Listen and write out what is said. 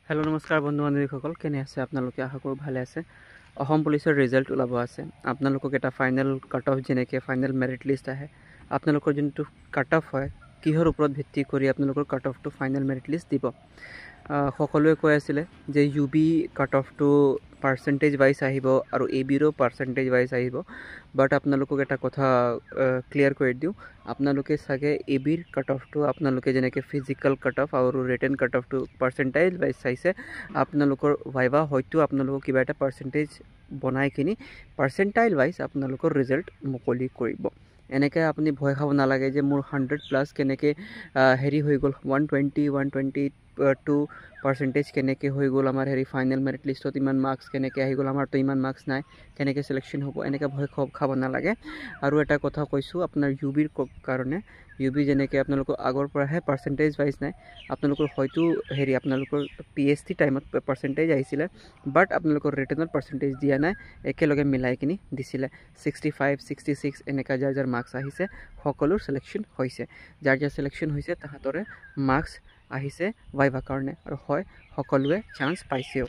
hello नमस्कार बंधु बान्धवीসকল কেনে আছে আপোনালোকে আশা কৰোঁ ভালে আছে অসম পুলিচৰ ৰিজাল্ট ওলাব আছে আপোনালোকক এটা ফাইনেল কাট অফ যেনেকৈ ফাইনেল মেৰিট লিষ্ট আহে আপোনালোকৰ যোনটো কাট অফ হয় কিহৰ ওপৰত ভিত্তি কৰি আপোনালোকৰ কাট অফটো ফাইনেল মেৰিট লিষ্ট দিব সকলোৱে কৈ আছিলে যে ইউবি কাট অফটো পাৰ্চেণ্টেজ ৱাইজ আহিব আৰু এবিৰো পাৰ্চেণ্টেজ ৱাইজ আহিব বাট আপোনালোকক এটা কথা ক্লিয়াৰ কৰি দিওঁ আপোনালোকে চাগে এবিৰ কাট অফটো আপোনালোকে যেনেকৈ ফিজিকেল কাট অফ আৰু ৰিটেন কাট অফটো পাৰ্চেণ্টেজ ৱাইজ চাইছে আপোনালোকৰ ভাইবা হয়তো আপোনালোকক কিবা এটা পাৰ্চেণ্টেজ বনাই কিনি পাৰ্চেণ্টাইল ৱাইজ আপোনালোকৰ ৰিজাল্ট মুকলি কৰিব এনেকৈ আপুনি ভয় খাব নালাগে যে মোৰ 100+ কেনেকৈ হেৰি হৈ গ'ল 122 কেনেকৈ হৈ গ'ল আমাৰ হেৰি ফাইনেল মেৰিট লিষ্টত ইমান মাৰ্কছ কেনেকৈ আহি গ'ল আমাৰতো ইমান মাৰ্কছ নাই কেনেকৈ চিলেকশ্যন হ'ব এনেকৈ ভয় খাব নালাগে আৰু এটা কথা কৈছোঁ আপোনাৰ ইউবিৰ কাৰণে ইউবি যেনেকৈ আপোনালোকৰ আগৰ পৰাহে পাৰ্চেণ্টেজ ৱাইজ নাই আপোনালোকৰ হয়তো হেৰি আপোনালোকৰ PhD টাইমত পাৰ্চেণ্টেজ আহিছিলে বাট আপোনালোকৰ ৰিটেনত পাৰ্চেণ্টেজ দিয়া নাই একেলগে মিলাই কিনি দিছিলে 65 66 এনেকুৱা যাৰ মাৰ্কছ আহিছে সকলোৰ চিলেকশ্যন হৈছে যাৰ চিলেকশ্যন হৈছে তাহাঁতৰে মাৰ্কছ আহিছে ভাইভা কাৰণে আৰু হয় সকলোৱে চান্স পাইছেও